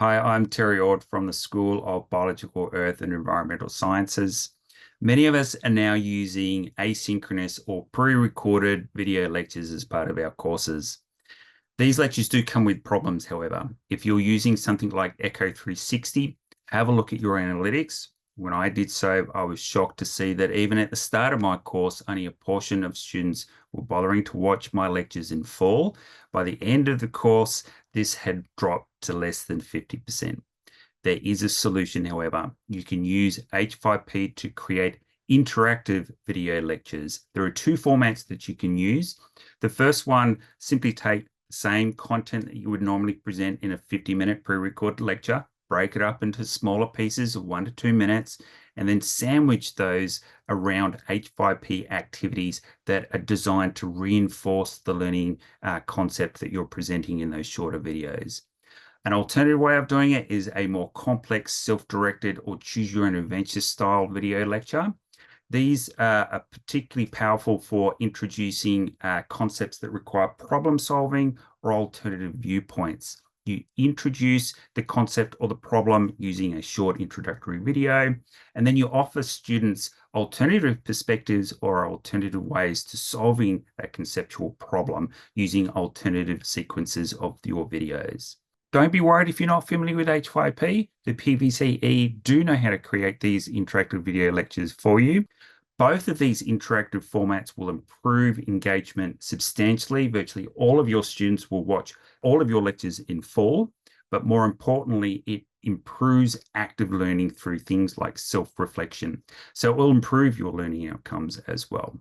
Hi, I'm Terry Ord from the School of Biological Earth and Environmental Sciences. Many of us are now using asynchronous or pre-recorded video lectures as part of our courses. These lectures do come with problems, however. If you're using something like Echo 360, have a look at your analytics. When I did so, I was shocked to see that even at the start of my course, only a portion of students were bothering to watch my lectures in full. By the end of the course, this had dropped to less than 50%. There is a solution, however. You can use H5P to create interactive video lectures. There are two formats that you can use. The first one, simply take the same content that you would normally present in a 50-minute pre-recorded lecture, break it up into smaller pieces of 1 to 2 minutes, and then sandwich those around H5P activities that are designed to reinforce the learning concept that you're presenting in those shorter videos. An alternative way of doing it is a more complex, self-directed or choose your own adventure style video lecture. These are particularly powerful for introducing concepts that require problem solving or alternative viewpoints. You introduce the concept or the problem using a short introductory video, and then you offer students alternative perspectives or alternative ways to solving that conceptual problem using alternative sequences of your videos. Don't be worried if you're not familiar with H5P. The PVCE do know how to create these interactive video lectures for you. Both of these interactive formats will improve engagement substantially. Virtually all of your students will watch all of your lectures in full, but more importantly, it improves active learning through things like self-reflection. So it will improve your learning outcomes as well.